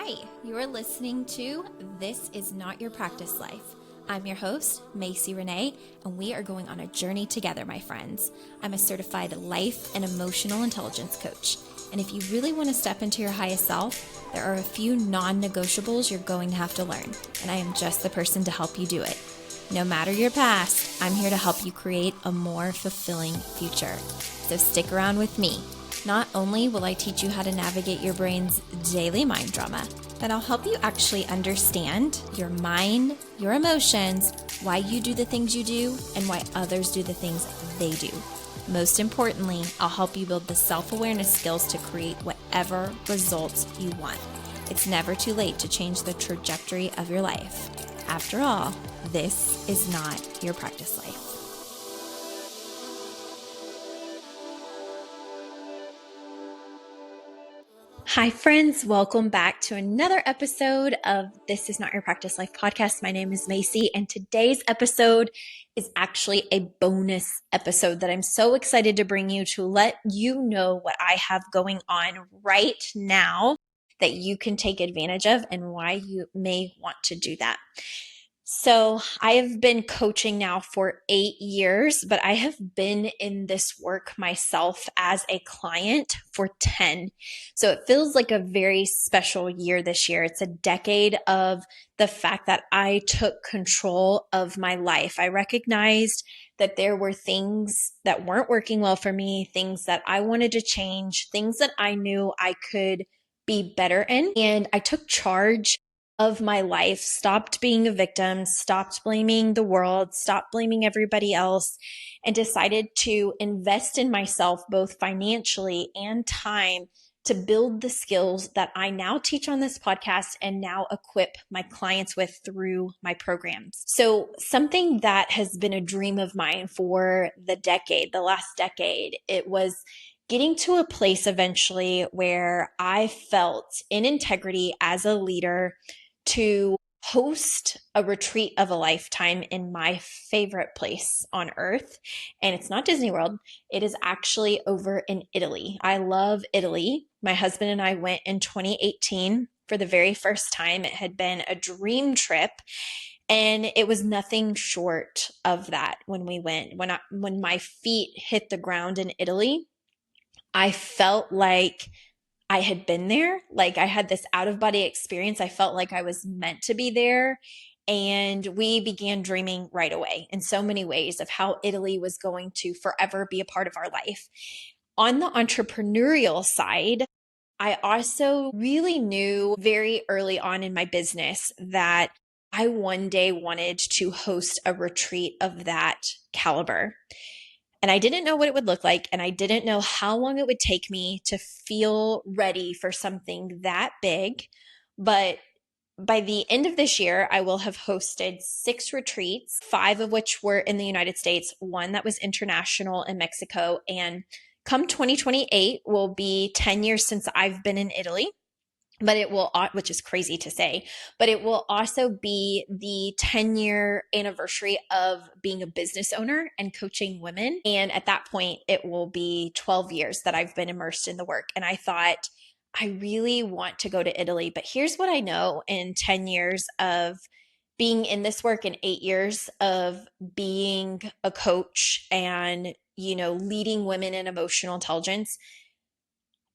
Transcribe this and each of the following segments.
Hi, you are listening to This Is Not Your Practice Life. I'm your host, Macie Renee, and we are going on a journey together, my friends. I'm a certified life and emotional intelligence coach. And if you really want to step into your highest self, there are a few non-negotiables you're going to have to learn, and I am just the person to help you do it. No matter your past, I'm here to help you create a more fulfilling future. So stick around with me. Not only will I teach you how to navigate your brain's daily mind drama, but I'll help you actually understand your mind, your emotions, why you do the things you do, and why others do the things they do. Most importantly, I'll help you build the self-awareness skills to create whatever results you want. It's never too late to change the trajectory of your life. After all, this is not your practice life. Hi, friends. Welcome back to another episode of This Is Not Your Practice Life podcast. My name is Macie, and today's episode is actually a bonus episode that I'm so excited to bring you to let you know what I have going on right now that you can take advantage of and why you may want to do that. So I have been coaching now for 8 years, but I have been in this work myself as a client for 10. So it feels like a very special year this year. It's a decade of the fact that I took control of my life. I recognized that there were things that weren't working well for me, things that I wanted to change, things that I knew I could be better in. And I took charge of my life, stopped being a victim, stopped blaming the world, stopped blaming everybody else, and decided to invest in myself both financially and time to build the skills that I now teach on this podcast and now equip my clients with through my programs. So something that has been a dream of mine for the last decade, it was getting to a place eventually where I felt in integrity as a leader to host a retreat of a lifetime in my favorite place on earth. And it's not Disney World. It is actually over in Italy. I love Italy. My husband and I went in 2018 for the very first time. It had been a dream trip. And it was nothing short of that when we went. When my feet hit the ground in Italy, I felt like I had been there. Like I had this out of body experience. I felt like I was meant to be there. And we began dreaming right away in so many ways of how Italy was going to forever be a part of our life. On the entrepreneurial side, I also really knew very early on in my business that I one day wanted to host a retreat of that caliber. And I didn't know what it would look like, and I didn't know how long it would take me to feel ready for something that big. But by the end of this year, I will have hosted 6 retreats, 5 of which were in the United States, one that was international in Mexico. And come 2028 will be 10 years since I've been in Italy. But it will, which is crazy to say, but it will also be the 10-year anniversary of being a business owner and coaching women. And at that point, it will be 12 years that I've been immersed in the work. And I thought, I really want to go to Italy. But here's what I know in 10 years of being in this work and 8 years of being a coach and, leading women in emotional intelligence.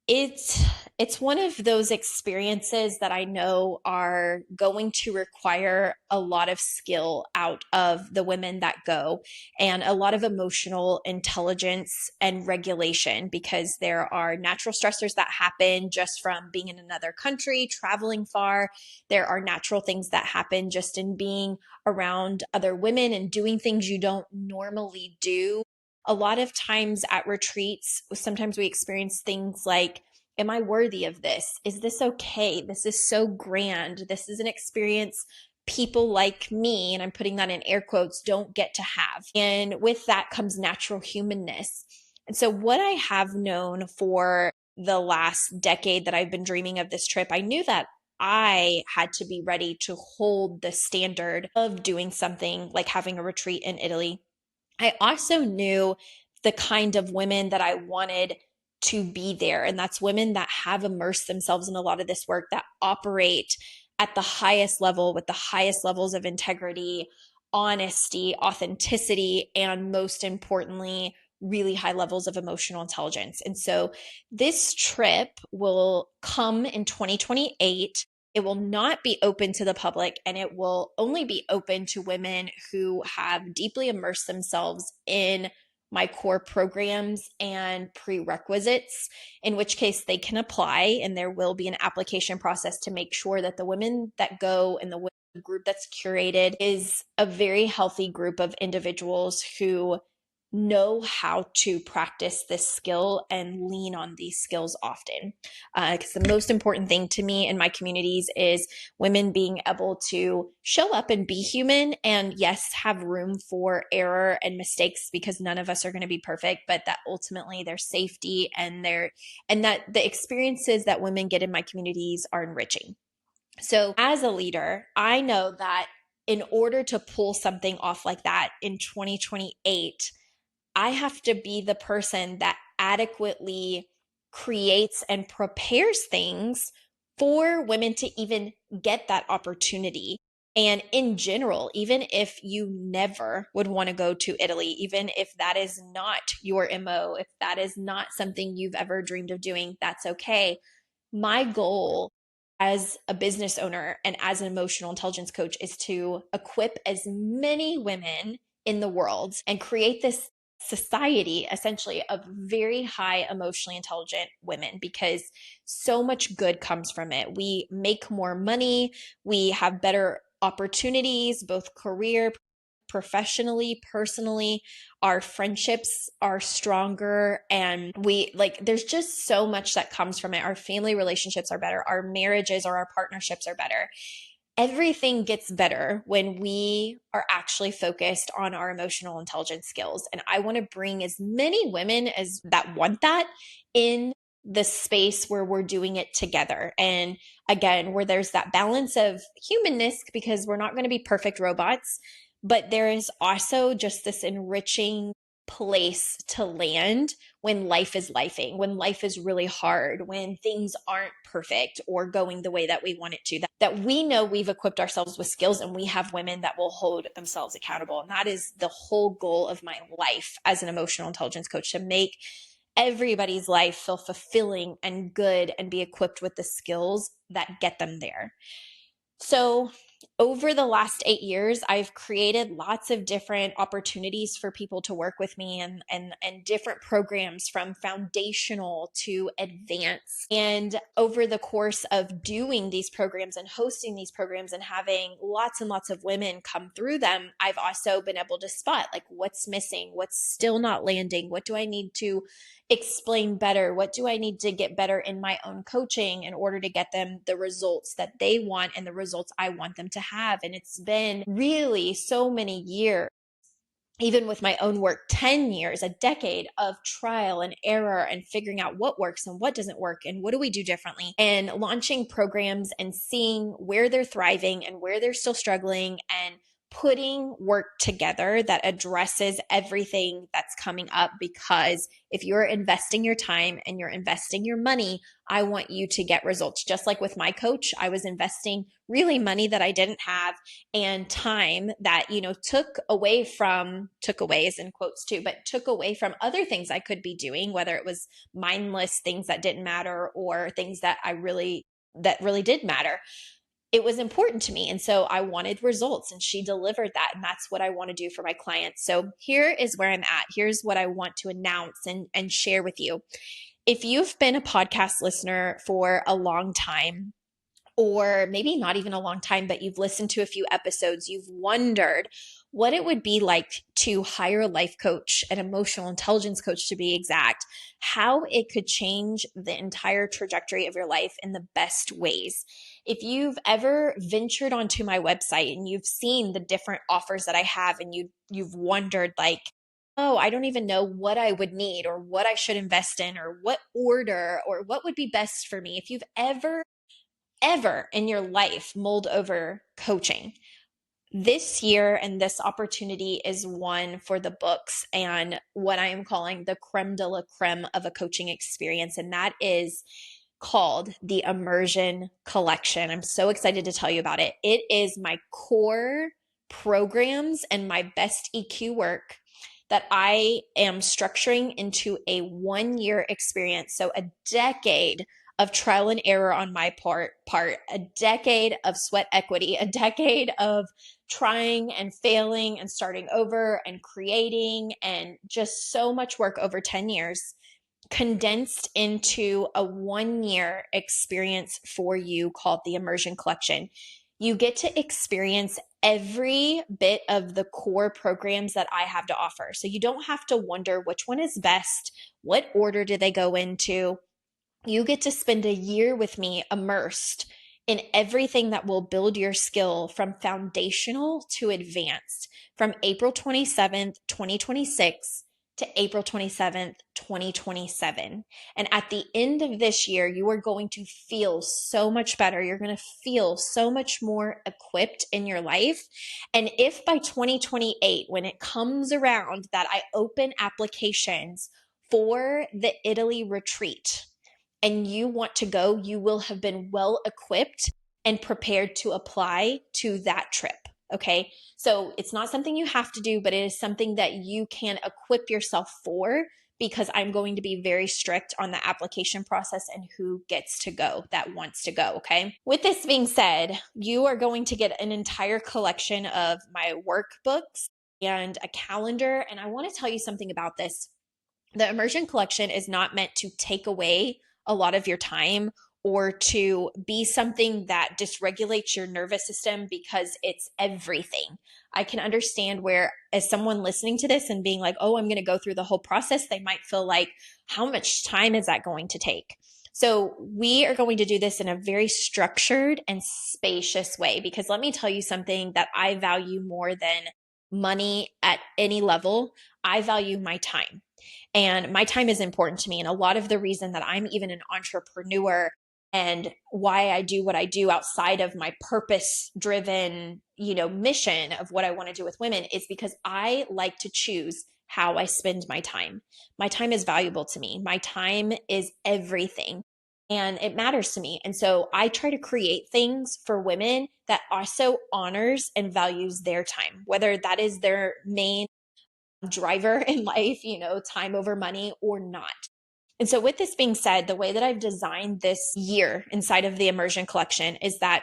It's one of those experiences that I know are going to require a lot of skill out of the women that go and a lot of emotional intelligence and regulation, because there are natural stressors that happen just from being in another country, traveling far. There are natural things that happen just in being around other women and doing things you don't normally do. A lot of times at retreats, sometimes we experience things like, am I worthy of this? Is this okay? This is so grand. This is an experience people like me, and I'm putting that in air quotes, don't get to have. And with that comes natural humanness. And so what I have known for the last decade that I've been dreaming of this trip, I knew that I had to be ready to hold the standard of doing something like having a retreat in Italy. I also knew the kind of women that I wanted to be there. And that's women that have immersed themselves in a lot of this work, that operate at the highest level with the highest levels of integrity, honesty, authenticity, and most importantly, really high levels of emotional intelligence. And so this trip will come in 2028. It will not be open to the public, and it will only be open to women who have deeply immersed themselves in my core programs and prerequisites, in which case they can apply, and there will be an application process to make sure that the women that go and the group that's curated is a very healthy group of individuals who know how to practice this skill and lean on these skills often. Because the most important thing to me in my communities is women being able to show up and be human, and yes, have room for error and mistakes, because none of us are going to be perfect, but that ultimately their safety and that the experiences that women get in my communities are enriching. So as a leader, I know that in order to pull something off like that in 2028, I have to be the person that adequately creates and prepares things for women to even get that opportunity. And in general, even if you never would want to go to Italy, even if that is not your MO, if that is not something you've ever dreamed of doing, that's okay. My goal as a business owner and as an emotional intelligence coach is to equip as many women in the world and create this society essentially of very high emotionally intelligent women, because so much good comes from it. We make more money, we have better opportunities, both career, professionally, personally. Our friendships are stronger, and there's just so much that comes from it. Our family relationships are better, our marriages or our partnerships are better. Everything gets better when we are actually focused on our emotional intelligence skills. And I want to bring as many women as that want that in the space where we're doing it together. And again, where there's that balance of humanness, because we're not going to be perfect robots, but there is also just this enriching place to land when life is lifing, when life is really hard, when things aren't perfect or going the way that we want it to, that we know we've equipped ourselves with skills and we have women that will hold themselves accountable. And that is the whole goal of my life as an emotional intelligence coach, to make everybody's life feel fulfilling and good and be equipped with the skills that get them there. So over the last 8 years, I've created lots of different opportunities for people to work with me, and different programs from foundational to advanced. And over the course of doing these programs and hosting these programs and having lots and lots of women come through them, I've also been able to spot like what's missing, what's still not landing, what do I need to explain better, what do I need to get better in my own coaching in order to get them the results that they want and the results I want them to have. And it's been really so many years, even with my own work, 10 years, a decade of trial and error and figuring out what works and what doesn't work and what do we do differently, and launching programs and seeing where they're thriving and where they're still struggling, and putting work together that addresses everything that's coming up. Because if you're investing your time and you're investing your money, I want you to get results. Just like with my coach, I was investing really money that I didn't have, and time that, took away is in quotes too, but took away from other things I could be doing, whether it was mindless things that didn't matter or things that really did matter. It was important to me. And so I wanted results, and she delivered that. And that's what I want to do for my clients. So here is where I'm at. Here's what I want to announce and share with you. If you've been a podcast listener for a long time, or maybe not even a long time, but you've listened to a few episodes, you've wondered what it would be like to hire a life coach, an emotional intelligence coach to be exact, how it could change the entire trajectory of your life in the best ways. If you've ever ventured onto my website and you've seen the different offers that I have, and you've wondered like, oh, I don't even know what I would need or what I should invest in or what order or what would be best for me. If you've ever in your life mulled over coaching, This year and this opportunity is one for the books and what I am calling the creme de la creme of a coaching experience. And that is called the Immersion Collection. I'm so excited to tell you about it. It is my core programs and my best EQ work that I am structuring into a 1 year experience. So a decade of trial and error on my part, a decade of sweat equity, a decade of trying and failing and starting over and creating, and just so much work over 10 years condensed into a 1 year experience for you called the Immersion Collection. You get to experience every bit of the core programs that I have to offer. So you don't have to wonder which one is best, what order do they go into. You get to spend a year with me immersed in everything that will build your skill from foundational to advanced from April 27th, 2026 to April 27th, 2027. And at the end of this year, you are going to feel so much better. You're going to feel so much more equipped in your life. And if by 2028, when it comes around that I open applications for the Italy retreat, and you want to go, you will have been well equipped and prepared to apply to that trip. Okay. So it's not something you have to do, but it is something that you can equip yourself for, because I'm going to be very strict on the application process and who gets to go, that wants to go. Okay. With this being said, you are going to get an entire collection of my workbooks and a calendar. And I want to tell you something about this. The Immersion Collection is not meant to take away a lot of your time or to be something that dysregulates your nervous system, because it's everything. I can understand where, as someone listening to this and being like, oh, I'm going to go through the whole process, they might feel like, how much time is that going to take? So we are going to do this in a very structured and spacious way, because let me tell you something that I value more than money at any level. I value my time. And my time is important to me. And a lot of the reason that I'm even an entrepreneur and why I do what I do outside of my purpose driven, mission of what I want to do with women is because I like to choose how I spend my time. My time is valuable to me. My time is everything and it matters to me. And so I try to create things for women that also honors and values their time, whether that is their main driver in life, time over money or not. And so with this being said, the way that I've designed this year inside of the Immersion Collection is that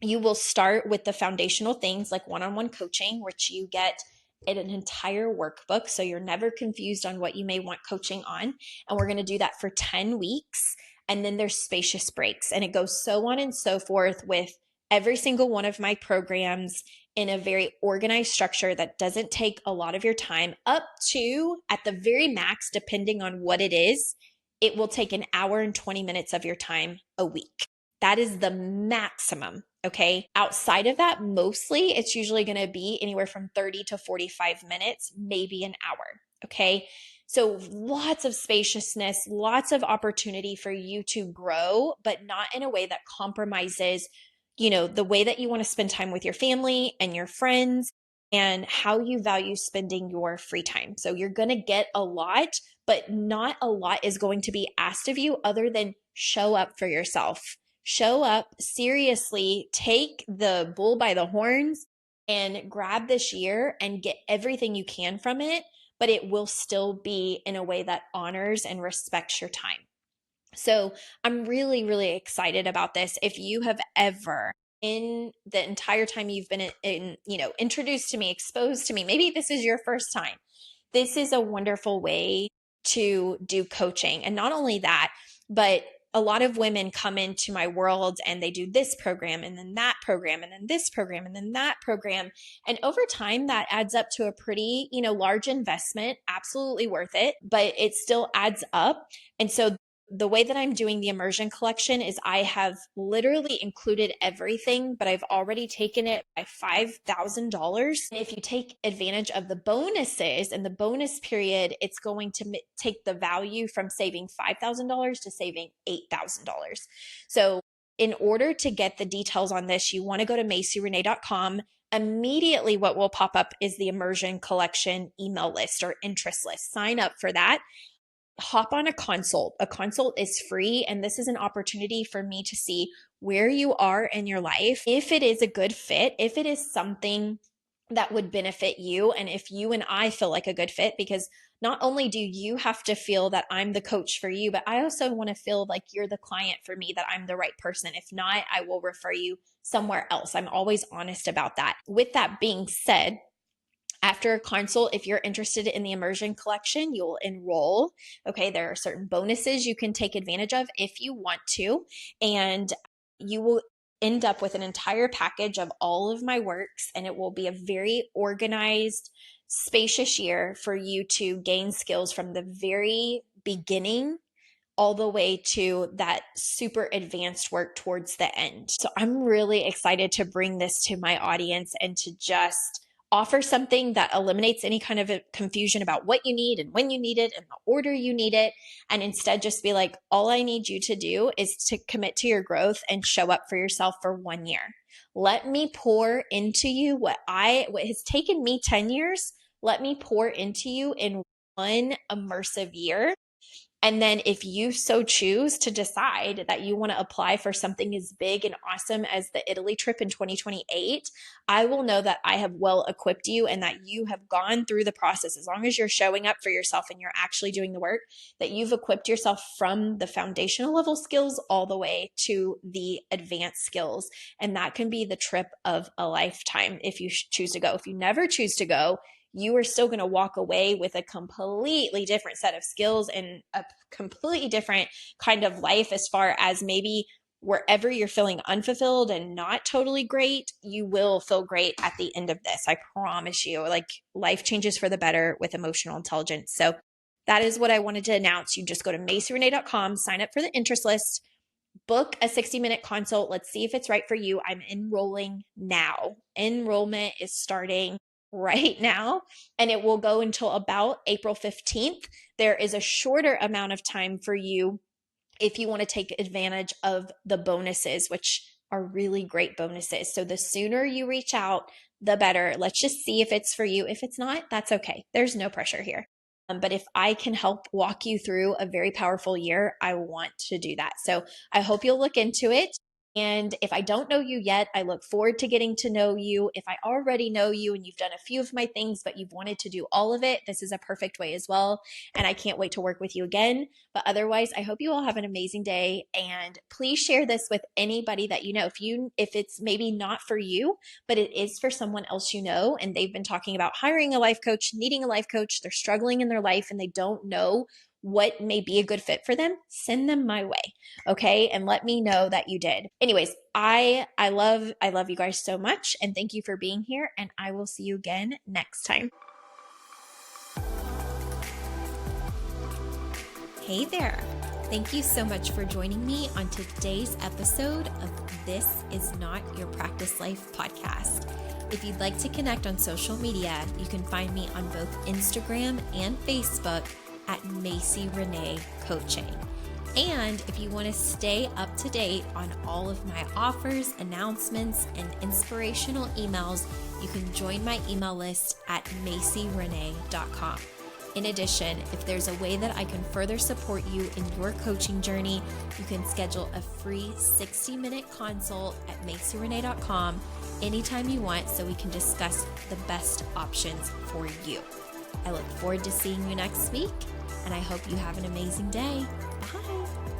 you will start with the foundational things like one-on-one coaching, which you get in an entire workbook. So you're never confused on what you may want coaching on. And we're going to do that for 10 weeks. And then there's spacious breaks, and it goes so on and so forth with every single one of my programs in a very organized structure that doesn't take a lot of your time, up to, at the very max, depending on what it is, it will take an hour and 20 minutes of your time a week. That is the maximum. Okay. Outside of that, mostly it's usually going to be anywhere from 30 to 45 minutes, maybe an hour. Okay. So lots of spaciousness, lots of opportunity for you to grow, but not in a way that compromises, the way that you want to spend time with your family and your friends and how you value spending your free time. So you're going to get a lot, but not a lot is going to be asked of you other than show up for yourself. Show up seriously, take the bull by the horns and grab this year and get everything you can from it, but it will still be in a way that honors and respects your time. So I'm really, really excited about this. If you have ever, in the entire time you've been introduced to me, exposed to me, maybe this is your first time, this is a wonderful way to do coaching. And not only that, but a lot of women come into my world and they do this program and then that program and then this program and then that program. And over time, that adds up to a pretty, large investment, absolutely worth it, but it still adds up. And so the way that I'm doing the Immersion Collection is I have literally included everything, but I've already taken it by $5,000. If you take advantage of the bonuses and the bonus period, it's going to take the value from saving $5,000 to saving $8,000. So in order to get the details on this, you want to go to MacieRenee.com, immediately what will pop up is the Immersion Collection email list or interest list. Sign up for that. Hop on a consult. A consult is free, and this is an opportunity for me to see where you are in your life, if it is a good fit, if it is something that would benefit you, and if you and I feel like a good fit, because not only do you have to feel that I'm the coach for you, but I also want to feel like you're the client for me, that I'm the right person. If not, I will refer you somewhere else. I'm always honest about that. With that being said, after a consult, if you're interested in the Immersion Collection, you'll enroll. Okay, there are certain bonuses you can take advantage of if you want to, and you will end up with an entire package of all of my works, and it will be a very organized, spacious year for you to gain skills from the very beginning all the way to that super advanced work towards the end. So I'm really excited to bring this to my audience and to just offer something that eliminates any kind of confusion about what you need and when you need it and the order you need it. And instead just be like, all I need you to do is to commit to your growth and show up for yourself for 1 year. Let me pour into you what has taken me 10 years. Let me pour into you in 1 immersive year. And then if you so choose to decide that you want to apply for something as big and awesome as the Italy trip in 2028, I will know that I have well equipped you and that you have gone through the process. As long as you're showing up for yourself and you're actually doing the work, that you've equipped yourself from the foundational level skills all the way to the advanced skills. And that can be the trip of a lifetime if you choose to go. If you never choose to go, you are still going to walk away with a completely different set of skills and a completely different kind of life, as far as maybe wherever you're feeling unfulfilled and not totally great, you will feel great at the end of this. I promise you, like, life changes for the better with emotional intelligence. So that is what I wanted to announce. You just go to MacieRenee.com, sign up for the interest list, book a 60-minute consult. Let's see if it's right for you. I'm enrolling now. Enrollment is starting right now, and it will go until about April 15th. There is a shorter amount of time for you if you want to take advantage of the bonuses, which are really great bonuses. So the sooner you reach out, the better. Let's just see if it's for you. If it's not, that's okay. There's no pressure here. But if I can help walk you through a very powerful year, I want to do that. So I hope you'll look into it. And if I don't know you yet, I look forward to getting to know you. If I already know you and you've done a few of my things, but you've wanted to do all of it, this is a perfect way as well. And I can't wait to work with you again. But otherwise, I hope you all have an amazing day. And please share this with anybody that you know. If it's maybe not for you, but it is for someone else you know, and they've been talking about hiring a life coach, needing a life coach, they're struggling in their life and they don't know what may be a good fit for them, send them my way. Okay. And let me know that you did. Anyways, I love you guys so much. And thank you for being here. And I will see you again next time. Hey there. Thank you so much for joining me on today's episode of This Is Not Your Practice Life podcast. If you'd like to connect on social media, you can find me on both Instagram and Facebook at Macie Renee Coaching. And if you want to stay up to date on all of my offers, announcements, and inspirational emails, you can join my email list at MacieRenee.com. In addition, if there's a way that I can further support you in your coaching journey, you can schedule a free 60-minute consult at MacieRenee.com anytime you want, so we can discuss the best options for you. I look forward to seeing you next week, and I hope you have an amazing day. Bye.